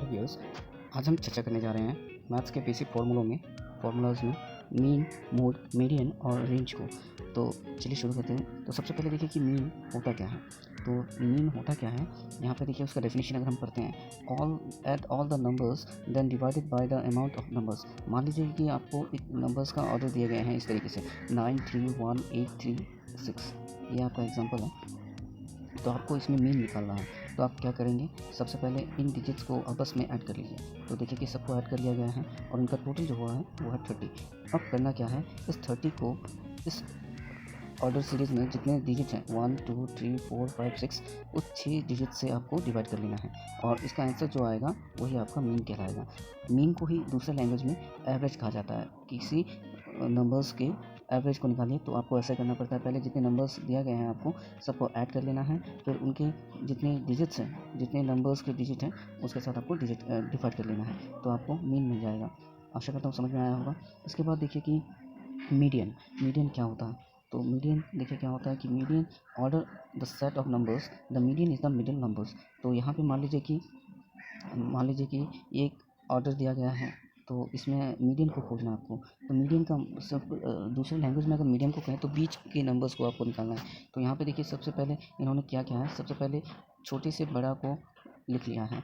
Hello viewers, आज हम चर्चा करने जा रहे हैं मैथ्स के बेसिक फार्मूलाज में मीन, मोड, मीडियन और रेंज को। तो चलिए शुरू करते हैं। तो सबसे पहले देखिए कि मीन होता क्या है। तो मीन होता क्या है, यहाँ पे देखिए उसका डेफिनेशन अगर हम पढ़ते हैं, all the numbers then divided by the amount of numbers. मान लीजिए कि आपको एक नंबर्स का ऑर्डर दिए गए हैं इस तरीके से 9 3 1 8 3 6, ये आपका एग्जाम्पल है। तो आपको इसमें मीन निकालना है। तो आप क्या करेंगे, सबसे पहले इन डिजिट्स को आपस में ऐड कर लीजिए। तो देखिए कि सबको ऐड कर लिया गया है और इनका टोटल जो हुआ है वो है 30। अब करना क्या है, इस 30 को इस ऑर्डर सीरीज़ में जितने डिजिट हैं 1 2 3 4 5 6, उस 6 डिजिट से आपको डिवाइड कर लेना है और इसका आंसर जो आएगा वही आपका मीन कहलाएगा। मीन को ही दूसरे लैंग्वेज में एवरेज कहा जाता है। किसी नंबर्स के एवरेज को निकालिए तो आपको ऐसा करना पड़ता है, पहले जितने नंबर्स दिया गए हैं आपको सबको ऐड कर लेना है, फिर उनके जितने डिजिट्स हैं, जितने नंबर्स के डिजिट हैं उसके साथ आपको डिवाइड कर लेना है, तो आपको मीन मिल जाएगा। आशा करता हूँ समझ में आया होगा। इसके बाद देखिए कि मीडियन क्या होता है। तो मीडियन देखिए क्या होता है कि median order the set of numbers, the median is the middle numbers. तो यहाँ पे मान लीजिए कि एक ऑर्डर दिया गया है, तो इसमें मीडियन को खोजना है आपको। तो मीडियन का सब दूसरे लैंग्वेज में अगर मीडियन को कहें तो बीच के नंबर्स को आपको निकालना है। तो यहाँ पे देखिए सबसे पहले इन्होंने क्या किया है, सबसे पहले छोटे से बड़ा को लिख लिया है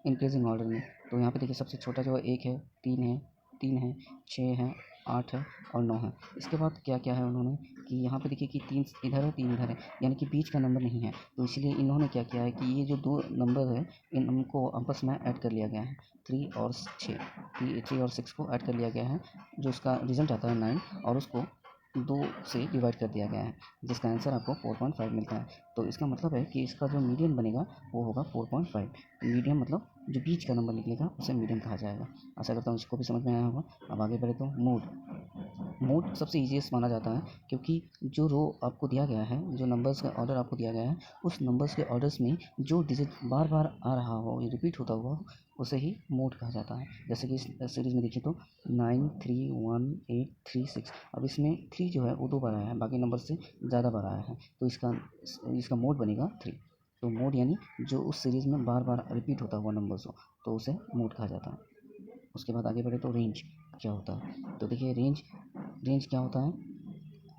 इंक्रीजिंग ऑर्डर में। तो यहाँ पे देखिए सबसे छोटा जो है 1 है, 3 है, 6 है, 8 है और 9 है। इसके बाद क्या किया है उन्होंने कि यहाँ पे देखिए कि 3 इधर है, 3 इधर है, यानी कि बीच का नंबर नहीं है। तो इसलिए इन्होंने क्या किया है कि ये जो 2 नंबर है इनको आपस में ऐड कर लिया गया है, 3 और 6 को ऐड कर लिया गया है, जो उसका रिजल्ट आता है 9, और उसको 2 से डिवाइड कर दिया गया है, जिसका आंसर आपको 4.5 मिलता है। तो इसका मतलब है कि इसका जो मीडियन बनेगा वो होगा 4.5। मीडियन मतलब जो बीच का नंबर निकलेगा उसे मीडियन कहा जाएगा। आशा करता हूँ इसको भी समझ में आया होगा। अब आगे बढ़े तो मोड सबसे ईजीएस्ट माना जाता है, क्योंकि जो रो आपको दिया गया है, जो नंबर्स का ऑर्डर आपको दिया गया है, उस नंबर्स के ऑर्डर्स में जो डिजिट बार बार आ रहा हो, ये रिपीट होता हुआ, उसे ही मोड कहा जाता है। जैसे कि इस सीरीज़ में देखिए तो 9 3 1 8 3 6, अब इसमें 3 जो है वो 2 बार आया है, बाकी नंबर से ज़्यादा बार आया है, तो इसका मोड बनेगा 3। तो मोड यानी जो उस सीरीज़ में बार बार रिपीट होता हुआ नंबर्स हो, तो उसे मोड कहा जाता है। उसके बाद आगे बढ़े तो रेंज क्या होता है। तो देखिए रेंज क्या होता है,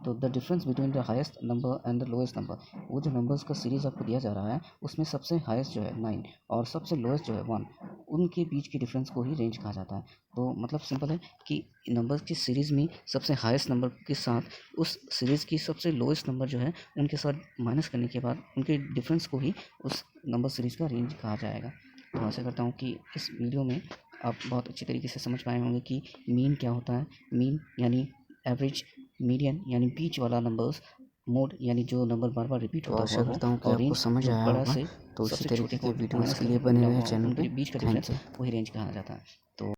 तो the difference between the highest number and the lowest number. वो जो नंबर्स का सीरीज़ आपको दिया जा रहा है उसमें सबसे हाईएस्ट जो है 9 और सबसे लोएस्ट जो है 1, उनके बीच के डिफरेंस को ही रेंज कहा जाता है। तो मतलब सिंपल है कि नंबर्स की सीरीज़ में सबसे हाईएस्ट नंबर के साथ उस सीरीज़ की सबसे लोएस्ट नंबर जो है उनके साथ माइनस करने के बाद उनके डिफरेंस को ही उस नंबर सीरीज़ का रेंज कहा जाएगा। तो आशा करता हूँ कि इस वीडियो में आप बहुत अच्छी तरीके से समझ पाए होंगे कि मीन क्या होता है। मीन यानी एवरेज, मीडियन यानी बीच वाला नंबर्स, मोड यानी जो नंबर बार बार रिपीट तो होता आशा हुआ हो, करता हूँ कि और आपको रेंज समझ जो आया बड़ा होगा। से तो इसी सबसे छोटे तरीके को के वीडियोज़ माइनस के करके लिए बने मिला रहे हुआ हो, चैनल उनके पे। बीच का थैंक डिफरेंस यू। वही रेंज कहा जाता है। तो